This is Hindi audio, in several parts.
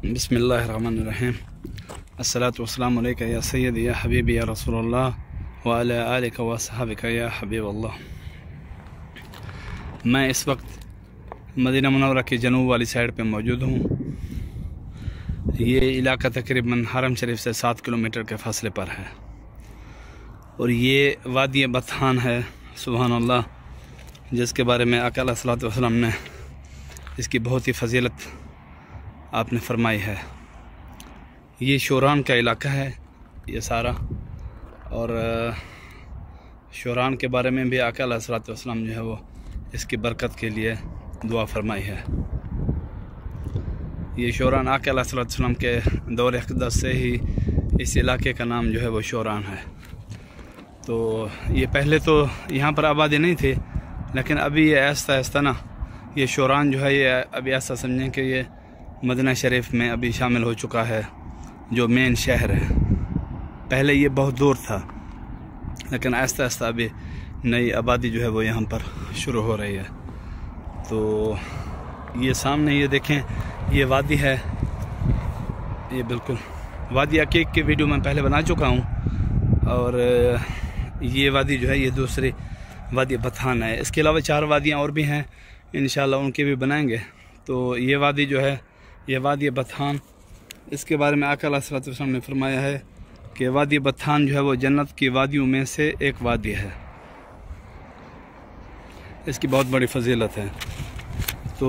बिस्मिल्लाहिर्रहमानिर्रहीम। अस्सलातु वस्सलामु अलैका या सय्यदी या हबीबी या रसूलल्लाह व अला आलिका व अस्हाबिका या हबीबल्लाह। मैं इस वक्त मदीना मुनव्वरा की जनूब वाली साइड पे मौजूद हूँ। ये इलाका तकरीबन हरम शरीफ से 7 किलोमीटर के फासले पर है और ये वादी बथान है, सुभान अल्लाह, जिसके बारे में आका अलैहिस्सलातु वस्सलाम ने इसकी बहुत ही फजीलत आपने फरमाई है। ये शोरान का इलाका है ये सारा, और शोरान के बारे में भी आका अलैहिस्सलातु वस्सलाम जो है वो इसकी बरकत के लिए दुआ फरमाई है। ये शोरान आका अलैहिस्सलातु वस्सलाम के दौर अक़दस से ही इस इलाके का नाम जो है वो शोरान है। तो ये पहले तो यहाँ पर आबादी नहीं थी, लेकिन अभी ये आहिस्ता आहिस्ता ना ये शोरान जो है ये अभी ऐसा समझें कि ये मदीना शरीफ में अभी शामिल हो चुका है, जो मेन शहर है। पहले ये बहुत दूर था, लेकिन आहिस्ता आहिस्ता अभी नई आबादी जो है वो यहाँ पर शुरू हो रही है। तो ये सामने ये देखें, ये वादी है, ये बिल्कुल वादी अकीक की वीडियो मैं पहले बना चुका हूँ, और ये वादी जो है ये दूसरी वादी बथान है। इसके अलावा 4 वादियाँ और भी हैं, इंशाल्लाह उनके भी बनाएंगे। तो ये वादी जो है ये वादी बथान, इसके बारे में आका अलैहिस्सलातु वस्सलाम ने फरमाया है कि वादी बथान जो है वो जन्नत की वादियों में से एक वादी है। इसकी बहुत बड़ी फजीलत है। तो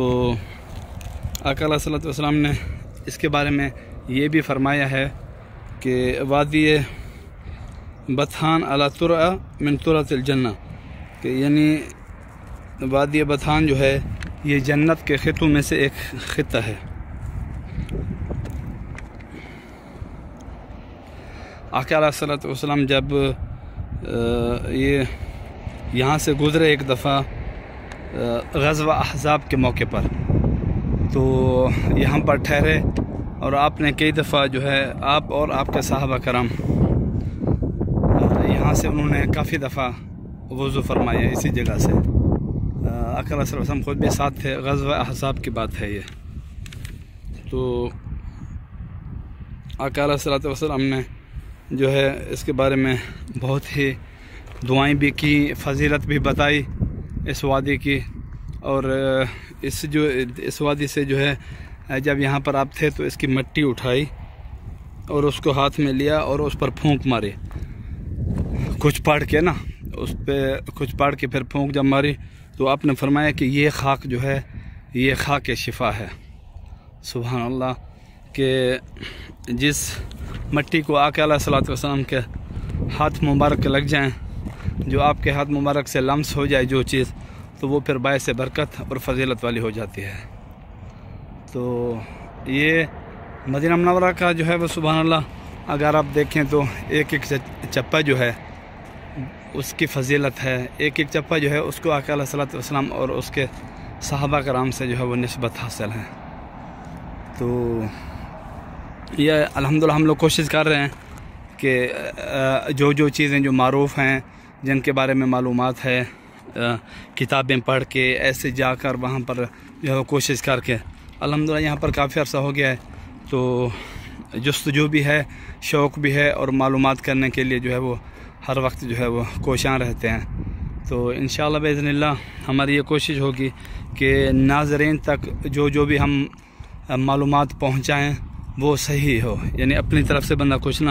आका अलैहिस्सलातु वस्सलाम ने इसके बारे में ये भी फरमाया है कि वादी बथान अला तुरा मिन तुरातिल जन्ना, कि यानी वादी बथान जो है ये जन्नत के खितों में से एक खिता है। आका अलैहिस्सलातु वस्सलाम जब ये यहाँ से गुज़रे एक दफ़ा ग़ज़वा अहज़ाब के मौके पर, तो यहाँ पर ठहरे और आपने कई दफ़ा जो है आप और आपके सहाबा करम यहाँ से उन्होंने काफ़ी दफ़ा वज़ू फरमाया इसी जगह से। आका अलैहिस्सलातु वस्सलाम खुद भी साथ थे। ग़ज़वा अहज़ाब की बात है ये। तो आका अलैहिस्सलातु वस्सलाम ने जो है इसके बारे में बहुत ही दुआएं भी की, फजीलत भी बताई इस वादी की। और इस वादी से जो है जब यहाँ पर आप थे तो इसकी मिट्टी उठाई और उसको हाथ में लिया और उस पर फूंक मारी, कुछ पाड़ के ना, उस पर कुछ पाड़ के फिर फूंक जब मारी तो आपने फरमाया कि ये खाक जो है ये खाक शिफा है। सुभान अल्लाह, कि जिस मिट्टी को आका अलैहिस्सलातु वस्सलाम के हाथ मुबारक लग जाएं, जो आपके हाथ मुबारक से लम्स हो जाए जो चीज़, तो वो फिर बायस बरकत और फजीलत वाली हो जाती है। तो ये मदीना मुनव्वरा का जो है वो सुभान अल्लाह, अगर आप देखें तो एक एक चप्पा जो है उसकी फजीलत है। एक एक चप्पा जो है उसको आका अलैहिस्सलातु वस्सलाम और उसके सहाबा कराम से जो है वो निस्बत हासिल है। तो ये अल्हम्दुलिल्लाह हम लोग कोशिश कर रहे हैं कि जो चीज़ें जो मारूफ़ हैं, जिनके बारे में मालूमात है, किताबें पढ़ के ऐसे जाकर वहाँ पर जो है वो कोशिश करके, अल्हम्दुलिल्लाह यहाँ पर काफ़ी अर्सा हो गया है। तो जुस्तजू भी है, शौक़ भी है, और मालूमात करने के लिए जो है वो हर वक्त जो है वो कोशां रहते हैं। तो इंशाअल्लाह बिइज़्निल्लाह हमारी ये कोशिश होगी कि नाज़रीन तक जो भी हम मालूमात पहुँचाएँ वो सही हो, यानी अपनी तरफ से बंदा कुछ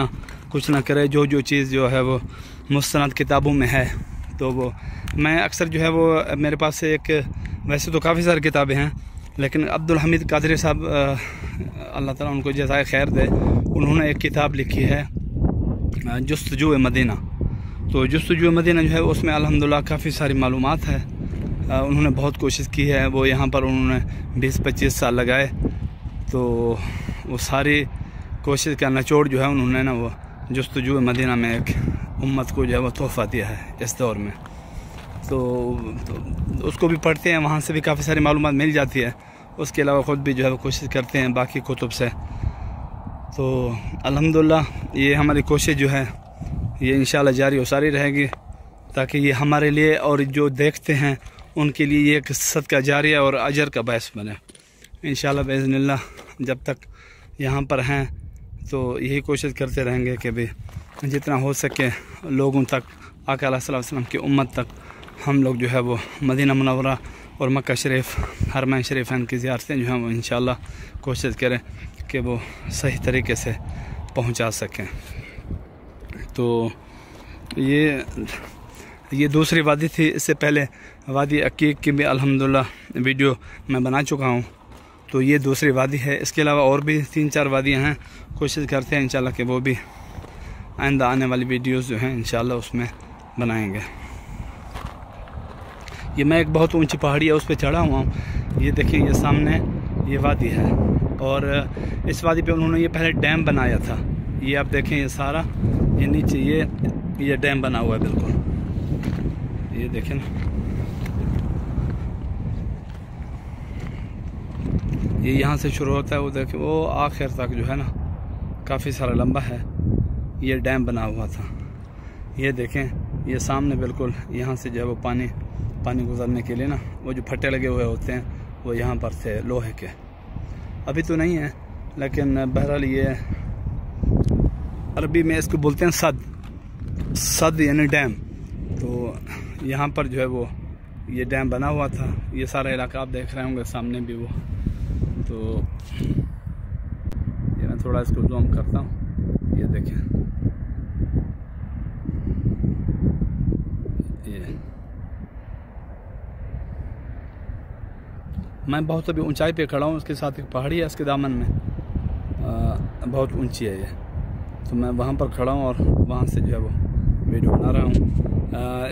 ना करे। जो चीज़ जो है वो मुस्तनद किताबों में है, तो वो मैं अक्सर जो है वो मेरे पास से एक, वैसे तो काफ़ी सारी किताबें हैं, लेकिन अब्दुल हमीद कादरी साहब अल्लाह ताला उनको जज़ाए खैर दे, उन्होंने एक किताब लिखी है जुस्तजू मदीना। तो जुस्तजू मदीना जो है उसमें अल्हम्दुलिल्लाह काफ़ी सारी मालूमात है। उन्होंने बहुत कोशिश की है, वो यहाँ पर उन्होंने 20-25 साल लगाए। तो वो सारी कोशिश का निचोड़ जो है उन्होंने ना वो जुस्तजू मदीना में एक उम्मत को जो है वो तोहफ़ा दिया है इस दौर में। तो उसको भी पढ़ते हैं, वहाँ से भी काफ़ी सारी मालूमात मिल जाती है। उसके अलावा ख़ुद भी जो है वो कोशिश करते हैं बाकी कुतुब से। तो अल्हम्दुलिल्लाह ये हमारी कोशिश जो है ये इंशाअल्लाह जारी और सारी रहेगी, ताकि ये हमारे लिए और जो देखते हैं उनके लिए ये एक सदका जारिया और अजर का बायस बने। इंशाअल्लाह बिइज़्निल्लाह जब तक यहाँ पर हैं, तो यही कोशिश करते रहेंगे कि भी जितना हो सके लोगों तक, आका अलैहि सल्लम की उम्मत तक हम लोग जो है वो मदीना मुनव्वरा और मक्का शरीफ, हरमैन शरीफैन की ज़ियारतें जो हैं वो इंशाअल्लाह कोशिश करें कि वो सही तरीके से पहुंचा सकें। तो ये दूसरी वादी थी। इससे पहले वादी अकीक की भी अल्हम्दुलिल्लाह वीडियो मैं बना चुका हूँ। तो ये दूसरी वादी है। इसके अलावा और भी 3-4 वादियाँ हैं। कोशिश करते हैं इंशाल्लाह कि वो भी आइंदा आने वाली वीडियोस जो हैं इंशाल्लाह उसमें बनाएंगे। ये मैं एक बहुत ऊंची पहाड़ी है उस पर चढ़ा हुआ हूँ। ये देखिए, ये सामने ये वादी है और इस वादी पे उन्होंने ये पहले डैम बनाया था। ये आप देखें, ये सारा ये नीचे ये डैम बना हुआ है बिल्कुल, ये देखें ना, ये यहाँ से शुरू होता है, वो देखें वो आखिर तक जो है ना काफ़ी सारा लंबा है। ये डैम बना हुआ था। ये देखें, ये सामने बिल्कुल यहाँ से जो है वो पानी गुजरने के लिए ना वो जो फट्टे लगे हुए होते हैं वो यहाँ पर थे लोहे के। अभी तो नहीं है, लेकिन बहरहाल ये अरबी में इसको बोलते हैं सद यानी डैम। तो यहाँ पर जो है वो ये डैम बना हुआ था। ये सारा इलाका आप देख रहे होंगे सामने भी वो। तो ये मैं थोड़ा इसको जूम करता हूँ, ये देखें, ये मैं बहुत अभी ऊंचाई पे खड़ा हूँ। उसके साथ एक पहाड़ी है, इसके दामन में बहुत ऊंची है ये। तो मैं वहाँ पर खड़ा हूँ और वहाँ से जो है वो वीडियो बना रहा हूँ।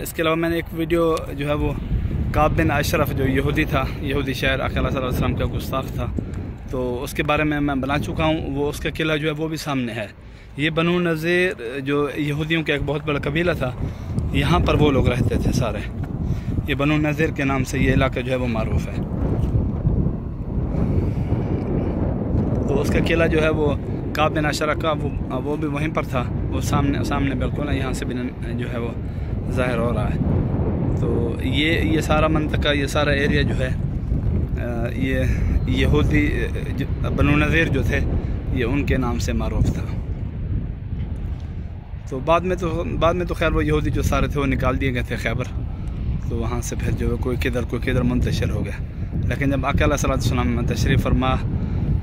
इसके अलावा मैंने एक वीडियो जो है वो काब बिन अशरफ जो यहूदी था, यहूदी शायर आका सल्लल्लाहु अलैहि वसल्लम का गुस्ताख था, तो उसके बारे में मैं बना चुका हूँ। वो उसका किला जो है वो भी सामने है। ये बनु नज़ीर जो यहूदियों का एक बहुत बड़ा कबीला था, यहाँ पर वो लोग रहते थे सारे। ये बनु नज़ीर के नाम से ये इलाका जो है वो मारूफ है। तो उसका किला जो है वो काब बिन अशरफ का वो भी वहीं पर था। वो सामने बिल्कुल यहाँ से भी जो है वो ज़ाहिर हो रहा है। तो ये सारा मंतका, ये सारा एरिया जो है ये यहूदी बनु नज़ीर जो थे ये उनके नाम से मारूफ था। तो बाद में तो खैर वो यहूदी जो सारे थे वो निकाल दिए गए थे खैबर। तो वहाँ से फिर जो है कोई किधर मुंतशिर हो गया। लेकिन जब आका अलैहि सल्लम तशरीफ़ फरमा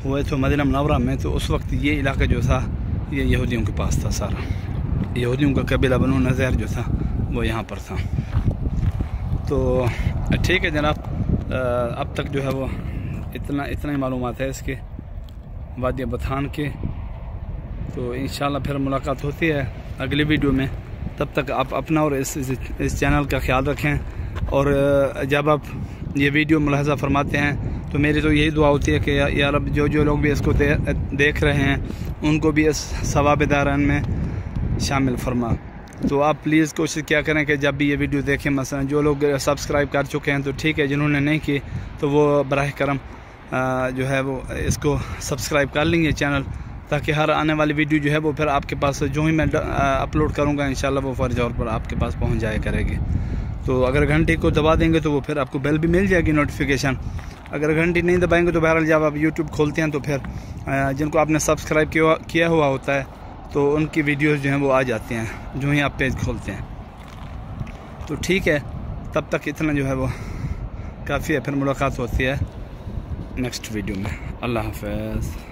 हुए थे मदीना मुनव्वरा में, तो उस वक्त ये इलाका जो था ये यहूदियों के पास था सारा। यहूदियों का कबीला बनु नज़ीर जो था वो यहाँ पर था। तो ठीक है जनाब, अब तक जो है वो इतना ही मालूमात है इसके वादी बथान के। तो इंशाल्लाह फिर मुलाकात होती है अगली वीडियो में। तब तक आप अपना और इस चैनल का ख्याल रखें। और जब आप ये वीडियो मुलाहजा फरमाते हैं तो मेरी तो यही दुआ होती है कि यार अब जो लोग भी इसको देख रहे हैं उनको भी इस सवाब दारन में शामिल फरमा। तो आप प्लीज़ कोशिश क्या करें कि जब भी ये वीडियो देखें, मसलन जो लोग सब्सक्राइब कर चुके हैं तो ठीक है, जिन्होंने नहीं की तो वो बराह करम जो है वो इसको सब्सक्राइब कर लेंगे चैनल, ताकि हर आने वाली वीडियो जो है वो फिर आपके पास जो ही मैं अपलोड करूँगा इंशाल्लाह वो फौरी तौर पर आपके पास पहुँच जाया करेगी। तो अगर घंटी को दबा देंगे तो वो फिर आपको बेल भी मिल जाएगी, नोटिफिकेशन। अगर घंटी नहीं दबाएंगे तो बहरहाल जब आप यूट्यूब खोलते हैं तो फिर जिनको आपने सब्सक्राइब किया हुआ होता है तो उनकी वीडियोस जो हैं वो आ जाती हैं जो ही आप पेज खोलते हैं। तो ठीक है, तब तक इतना जो है वो काफ़ी है। फिर मुलाकात होती है नेक्स्ट वीडियो में। अल्लाह हाफ़िज़।